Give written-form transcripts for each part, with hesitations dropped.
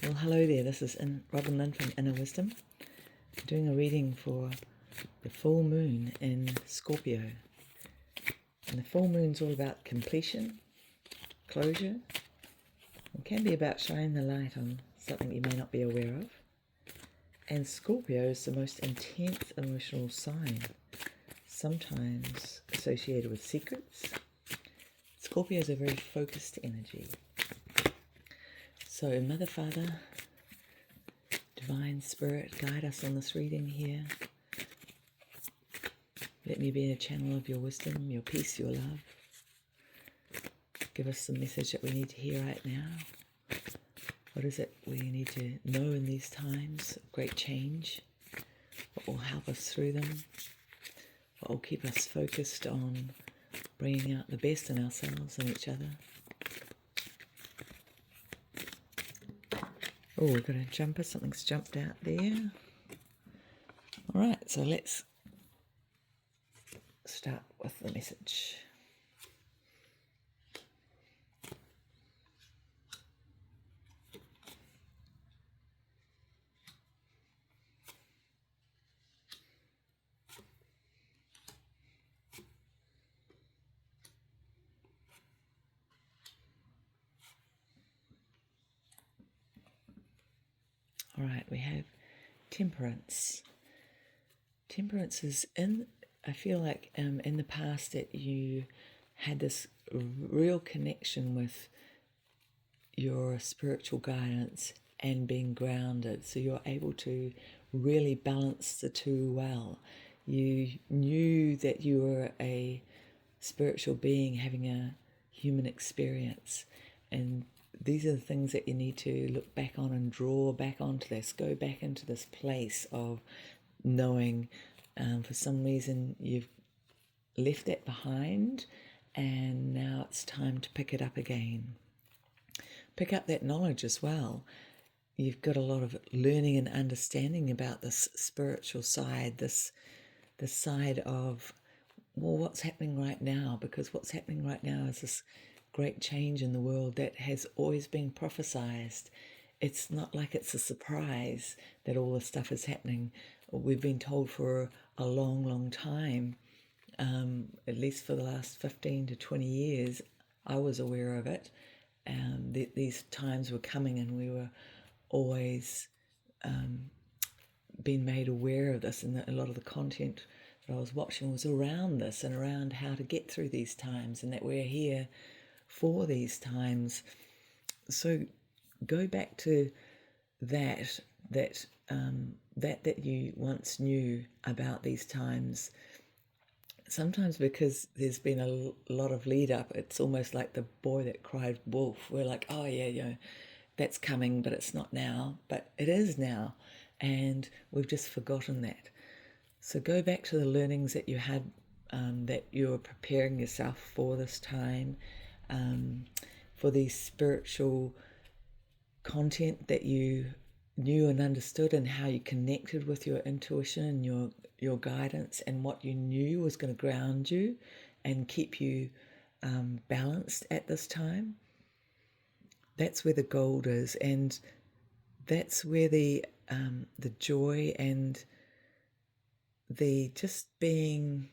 Well, hello there. This is Robin Lynn from Inner Wisdom. I'm doing a reading for the full moon in Scorpio. And the full moon's all about completion, closure. It can be about shining the light on something you may not be aware of. And Scorpio is the most intense emotional sign, sometimes associated with secrets. Scorpio is a very focused energy. So, Mother, Father, Divine Spirit, guide us on this reading here. Let me be a channel of your wisdom, your peace, your love. Give us the message that we need to hear right now. What is it we need to know in these times of great change? What will help us through them? What will keep us focused on bringing out the best in ourselves and each other? Oh, we've got a jumper. Something's jumped out there. All right, so let's start with the message. All right, we have temperance. Temperance is I feel like in the past that you had this real connection with your spiritual guidance and being grounded. So you're able to really balance the two well. You knew that you were a spiritual being having a human experience. And these are the things that you need to look back on and draw back onto this. Go back into this place of knowing for some reason you've left that behind and now it's time to pick it up again. Pick up that knowledge as well. You've got a lot of learning and understanding about this spiritual side, this side of, well, what's happening right now? Because what's happening right now is this great change in the world that has always been prophesized. It's not like it's a surprise that all this stuff is happening. We've been told for a long, long time, at least for the last 15 to 20 years, I was aware of it. These times were coming and we were always being made aware of this, and a lot of the content that I was watching was around this and around how to get through these times and that we're here for these times. So go back to that you once knew about these times. Sometimes because there's been a lot of lead up, it's almost like the boy that cried wolf. We're like, oh yeah, that's coming, but it's not now. But it is now, and we've just forgotten that. So go back to the learnings that you had, that you were preparing yourself for this time, for the spiritual content that you knew and understood, and how you connected with your intuition and your guidance, and what you knew was going to ground you and keep you balanced at this time. That's where the gold is, and that's where the joy and the just being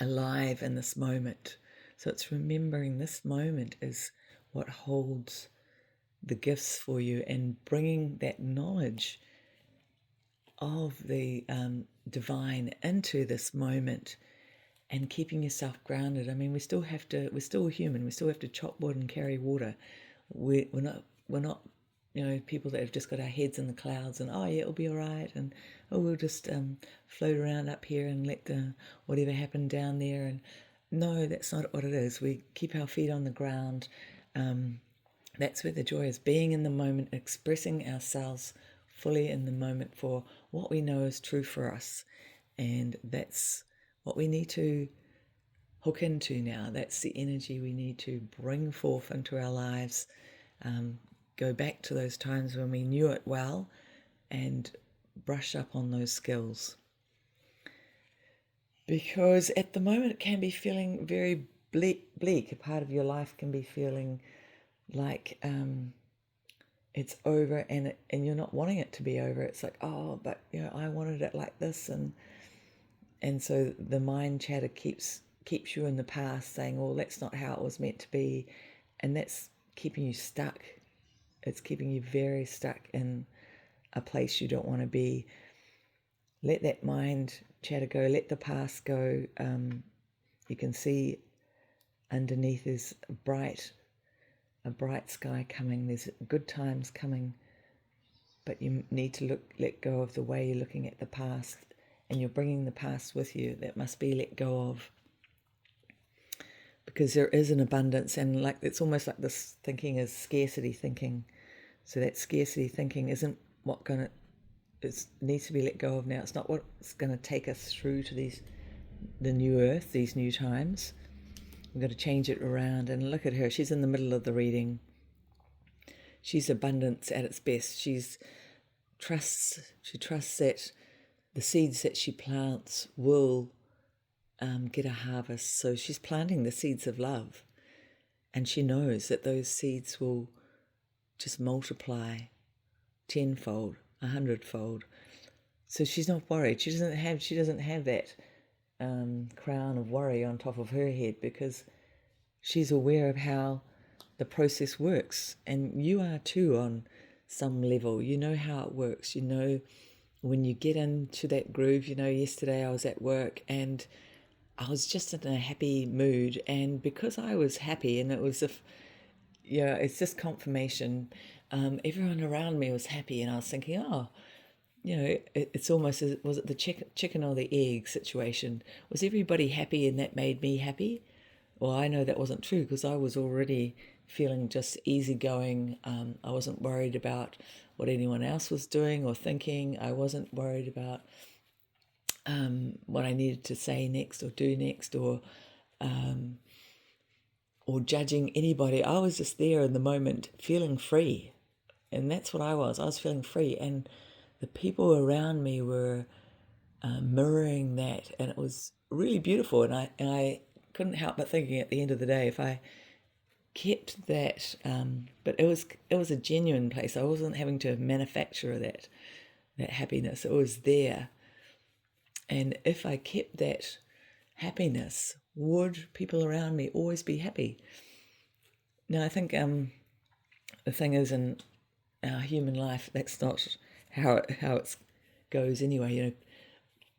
alive in this moment. So it's remembering this moment is what holds the gifts for you, and bringing that knowledge of the divine into this moment and keeping yourself grounded. I mean, we're still human. We still have to chop wood and carry water. We're not people that have just got our heads in the clouds and, oh yeah, it'll be all right, and we'll just float around up here and let whatever happen down there. And no, that's not what it is. We keep our feet on the ground. That's where the joy is, being in the moment, expressing ourselves fully in the moment for what we know is true for us. And that's what we need to hook into now. That's the energy we need to bring forth into our lives. Go back to those times when we knew it well and brush up on those skills. Because at the moment it can be feeling very bleak. A part of your life can be feeling like it's over, and you're not wanting it to be over. It's like, oh, but I wanted it like this, and so the mind chatter keeps you in the past, saying, well, that's not how it was meant to be, and that's keeping you stuck. It's keeping you very stuck in a place you don't want to be. Let that mind chatter go. Let the past go. You can see underneath is a bright sky coming. There's good times coming, but you need to let go of the way you're looking at the past, and you're bringing the past with you. That must be let go of, because there is an abundance, and like it's almost like this thinking is scarcity thinking. So that scarcity thinking isn't what gonna it needs to be let go of now. It's not what's going to take us through to the new earth, these new times. We've got to change it around. And look at her. She's in the middle of the reading. She's abundance at its best. She trusts that the seeds that she plants will get a harvest. So she's planting the seeds of love, and she knows that those seeds will just multiply tenfold, 100-fold. So she's not worried. She doesn't have that crown of worry on top of her head, because she's aware of how the process works. And you are too, on some level. You know how it works. You know when you get into that groove. Yesterday I was at work and I was just in a happy mood, and because I was happy, and it was it's just confirmation. Everyone around me was happy, and I was thinking, oh, it's almost as, was it the chicken or the egg situation? Was everybody happy and that made me happy? Well, I know that wasn't true, because I was already feeling just easygoing. I wasn't worried about what anyone else was doing or thinking. I wasn't worried about what I needed to say next or do next, or judging anybody. I was just there in the moment, feeling free. And that's what I was. I was feeling free. And the people around me were mirroring that. And it was really beautiful. And I couldn't help but thinking at the end of the day, if I kept that, but it was a genuine place. I wasn't having to manufacture that happiness. It was there. And if I kept that happiness, would people around me always be happy? Now, I think the thing is, in our human life, that's not how it goes anyway.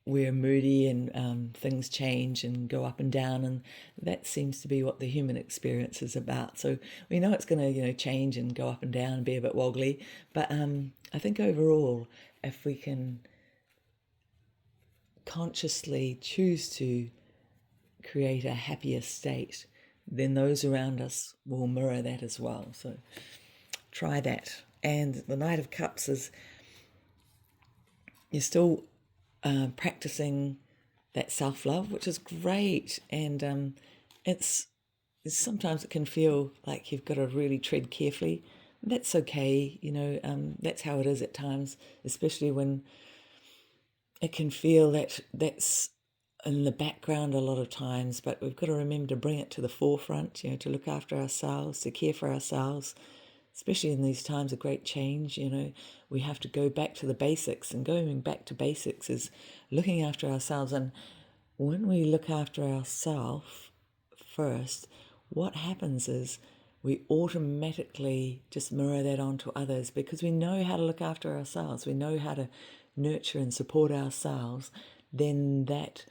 We're moody, and things change and go up and down, and that seems to be what the human experience is about. So we know it's going to change and go up and down and be a bit wobbly, but I think overall, if we can consciously choose to create a happier state, then those around us will mirror that as well. So try that. And the Knight of Cups is, you're still practicing that self-love, which is great. And it's sometimes it can feel like you've got to really tread carefully. That's okay. That's how it is at times, especially when it can feel that's in the background a lot of times, but we've got to remember to bring it to the forefront, to look after ourselves, to care for ourselves, especially in these times of great change. We have to go back to the basics, and going back to basics is looking after ourselves. And when we look after ourselves first, what happens is we automatically just mirror that onto others, because we know how to look after ourselves. We know how to nurture and support ourselves. Then that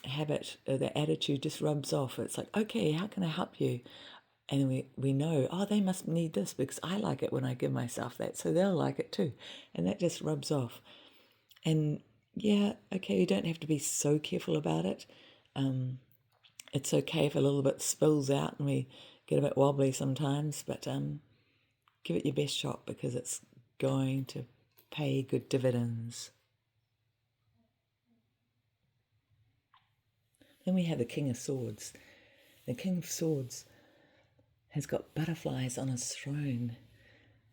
habit, the attitude just rubs off. It's like, okay, how can I help you? And we know, oh, they must need this because I like it when I give myself that, so they'll like it too. And that just rubs off. And yeah, okay, you don't have to be so careful about it. It's okay if a little bit spills out and we get a bit wobbly sometimes, but give it your best shot, because it's going to pay good dividends. Then we have the King of Swords. The King of Swords has got butterflies on his throne.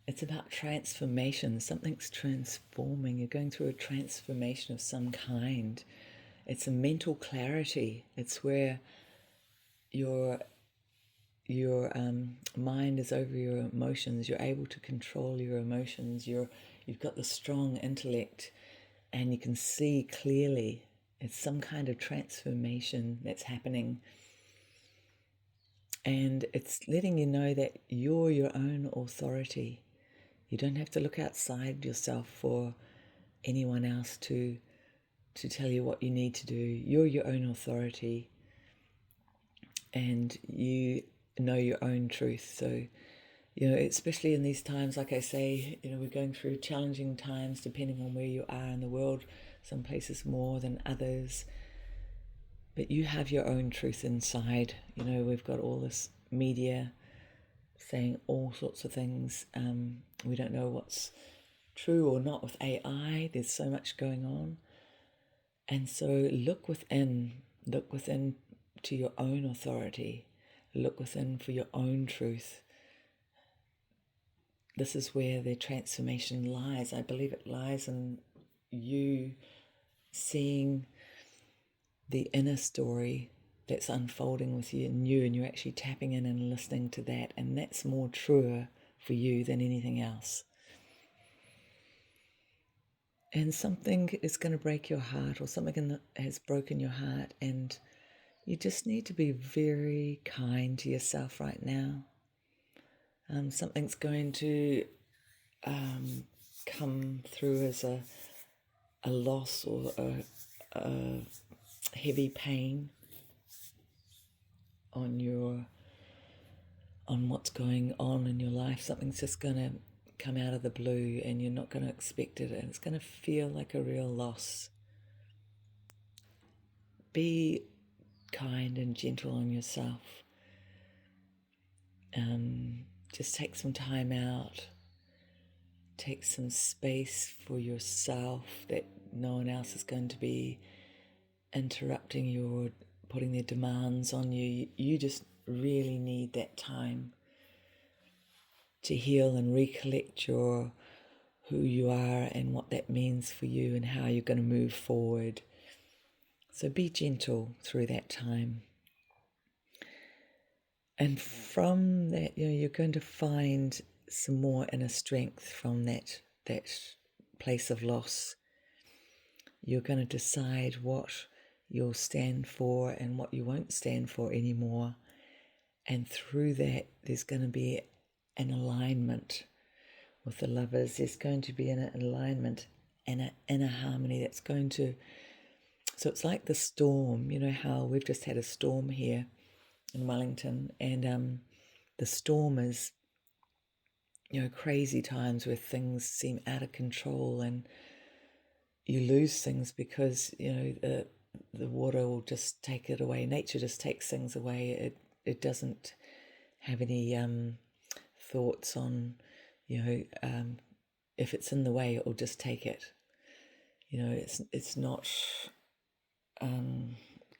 It's about transformation. Something's transforming. You're going through a transformation of some kind. It's a mental clarity. It's where you're your mind is over your emotions. You're able to control your emotions. You've got the strong intellect, and you can see clearly. It's some kind of transformation that's happening, and it's letting you know that you're your own authority. You don't have to look outside yourself for anyone else to tell you what you need to do. You're your own authority, and you know your own truth. So, especially in these times, like I say, we're going through challenging times depending on where you are in the world, some places more than others. But you have your own truth inside. We've got all this media saying all sorts of things. We don't know what's true or not with AI. There's so much going on. And so look within to your own authority. Look within for your own truth. This is where the transformation lies. I believe it lies in you seeing the inner story that's unfolding with you, and you're actually tapping in and listening to that, and that's more truer for you than anything else. And something is going to break your heart, or something has broken your heart, and you just need to be very kind to yourself right now. Something's going to come through as a loss or a heavy pain on what's going on in your life. Something's just going to come out of the blue, and you're not going to expect it, and it's going to feel like a real loss. Be kind and gentle on yourself. Just take some time out. Take some space for yourself, that no one else is going to be interrupting you or putting their demands on you. You just really need that time to heal and recollect who you are and what that means for you and how you're going to move forward. So be gentle through that time. And from that, you're going to find some more inner strength from that place of loss. You're going to decide what you'll stand for and what you won't stand for anymore. And through that, there's going to be an alignment with the lovers. There's going to be an alignment and an inner harmony that's going to... So it's like the storm. You know how we've just had a storm here in Wellington, and the storm is, crazy times where things seem out of control, and you lose things because the water will just take it away. Nature just takes things away. It doesn't have any thoughts on if it's in the way, it will just take it. It's not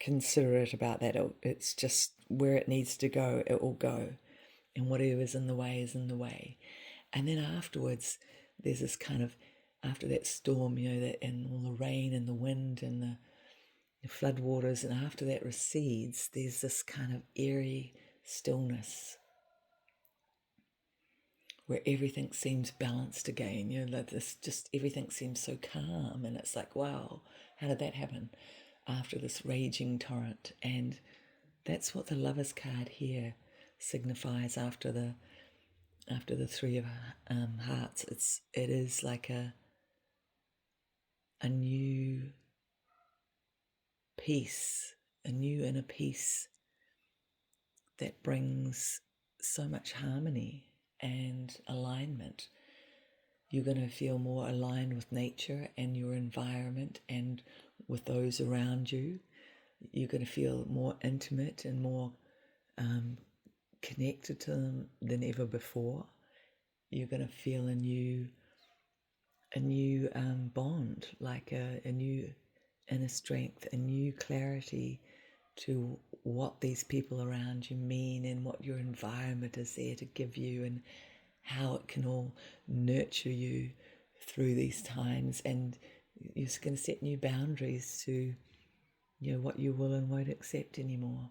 considerate about that. It's just where it needs to go, it will go, and whatever's in the way is in the way. And then afterwards, there's this kind of, after that storm, that, and all the rain and the wind and the flood waters, and after that recedes, there's this kind of eerie stillness where everything seems balanced again. Like this, just everything seems so calm, and it's like, wow, how did that happen after this raging torrent? And that's what the Lovers card here signifies after the Three of Hearts. It is like a new peace, a new inner peace that brings so much harmony and alignment. You're going to feel more aligned with nature and your environment and with those around you. You're going to feel more intimate and more connected to them than ever before. You're going to feel a new bond, like a new inner strength, a new clarity to what these people around you mean and what your environment is there to give you, and how it can all nurture you through these times. And you're just going to set new boundaries to what you will and won't accept anymore.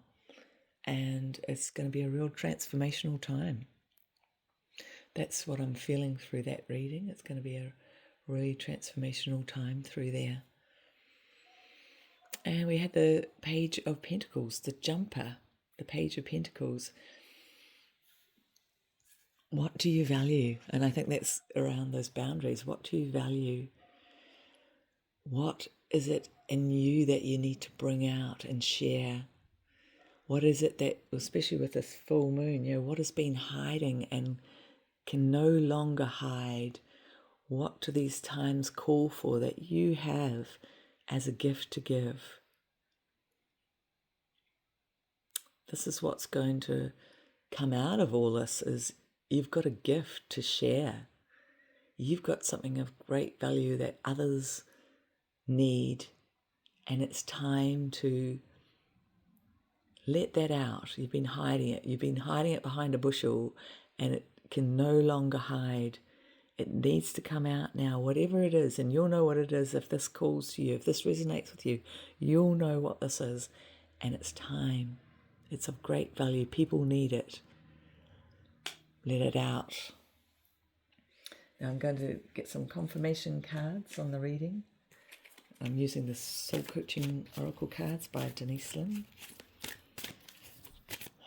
and it's going to be a real transformational time. That's what I'm feeling through that reading. It's going to be a really transformational time through there. And we had the Page of Pentacles, the jumper, the Page of Pentacles. What do you value? And I think that's around those boundaries. What do you value? What is it in you that you need to bring out and share? What is it that, especially with this full moon, what has been hiding and can no longer hide? What do these times call for that you have as a gift to give? This is what's going to come out of all this, is you've got a gift to share. You've got something of great value that others need, and it's time to let that out. You've been hiding it. You've been hiding it behind a bushel, and it can no longer hide. It needs to come out now, whatever it is, and you'll know what it is if this calls to you, if this resonates with you. You'll know what this is, and it's time. It's of great value. People need it. Let it out. Now I'm going to get some confirmation cards on the reading. I'm using the Soul Coaching Oracle cards by Denise Lynn.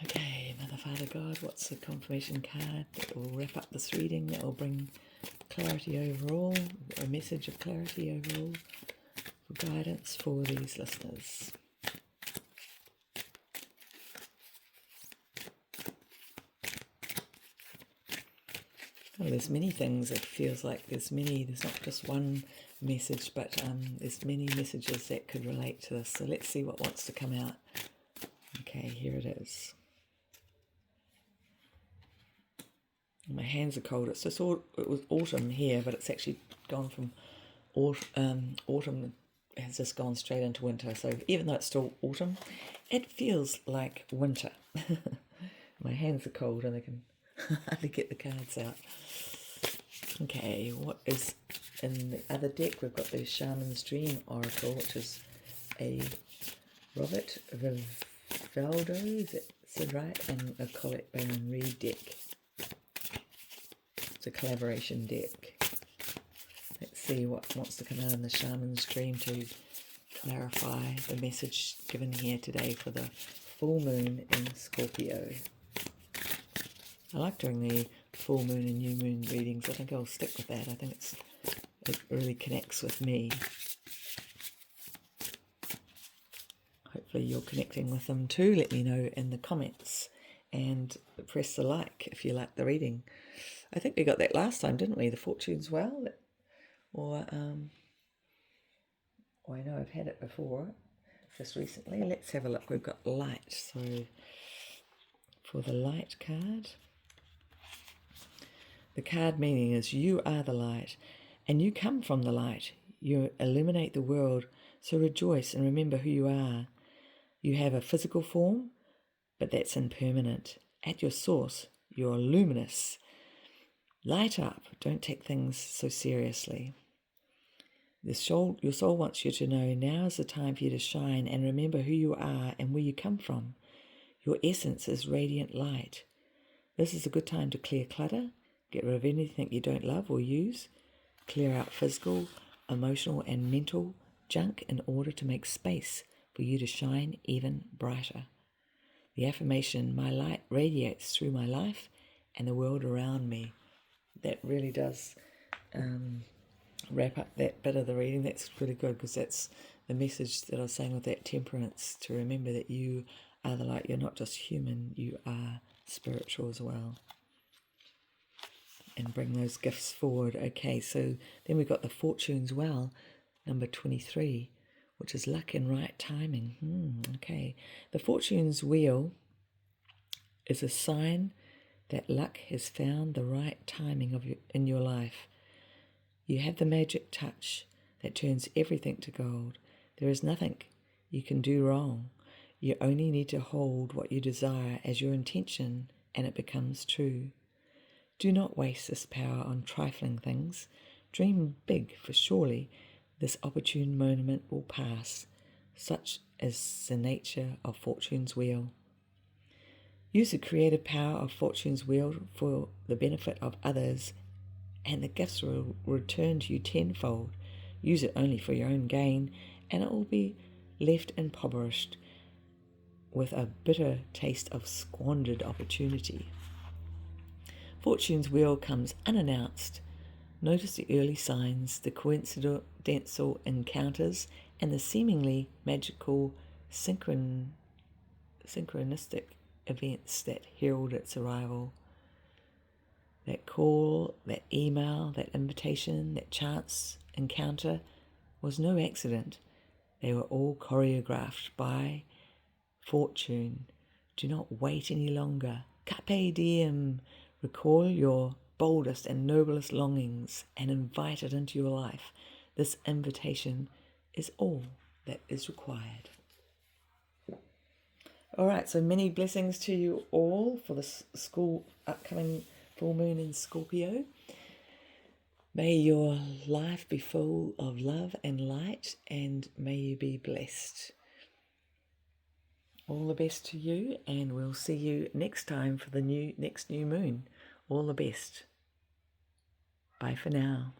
Okay, Mother, Father, God, what's the confirmation card that will wrap up this reading, that will bring clarity overall, a message of clarity overall, for guidance for these listeners? Oh, there's many things. It feels like there's not just one message, but there's many messages that could relate to this. So let's see what wants to come out. Okay, here it is. My hands are cold. It's just it was autumn here, but it's actually gone from autumn has just gone straight into winter. So even though it's still autumn, it feels like winter. My hands are cold and I can hardly get the cards out. Okay, what is in the other deck? We've got the Shaman's Dream Oracle, which is a Robert Vivaldo, is it said right? And a Colette Baron Reid deck. It's a collaboration deck. Let's see what wants to come out in the Shaman's Dream to clarify the message given here today for the full moon in Scorpio. I like doing the full moon and new moon readings. I think I'll stick with that. I think it really connects with me. Hopefully you're connecting with them too. Let me know in the comments and press the like if you like the reading. I think we got that last time, didn't we? The Fortune's Well? Or I know I've had it before, just recently. Let's have a look. We've got light. So for the light card, the card meaning is you are the light and you come from the light. You illuminate the world, so rejoice and remember who you are. You have a physical form, but that's impermanent. At your source, you're luminous. Light up. Don't take things so seriously. Your soul wants you to know now is the time for you to shine and remember who you are and where you come from. Your essence is radiant light. This is a good time to clear clutter, get rid of anything you don't love or use, clear out physical, emotional and mental junk in order to make space for you to shine even brighter. The affirmation, my light radiates through my life and the world around me. That really does wrap up that bit of the reading. That's really good because that's the message that I was saying with that temperance, to remember that you are the light. You're not just human, you are spiritual as well. And bring those gifts forward. Okay, so then we've got the Fortune's Well, number 23, which is luck and right timing. Okay, the Fortune's Wheel is a sign that luck has found the right timing in your life. You have the magic touch that turns everything to gold. There is nothing you can do wrong. You only need to hold what you desire as your intention and it becomes true. Do not waste this power on trifling things. Dream big, for surely this opportune moment will pass. Such is the nature of Fortune's Wheel. Use the creative power of Fortune's wheel for the benefit of others, and the gifts will return to you tenfold. Use it only for your own gain, and it will be left impoverished with a bitter taste of squandered opportunity. Fortune's wheel comes unannounced. Notice the early signs, the coincidental encounters, and the seemingly magical synchronistic events that herald its arrival. That call, that email, that invitation, that chance encounter was no accident. They were all choreographed by Fortune. Do not wait any longer. Carpe diem. Recall your boldest and noblest longings and invite it into your life. This invitation is all that is required. All right, so many blessings to you all for this upcoming full moon in Scorpio. May your life be full of love and light, and may you be blessed. All the best to you, and we'll see you next time for the next new moon. All the best. Bye for now.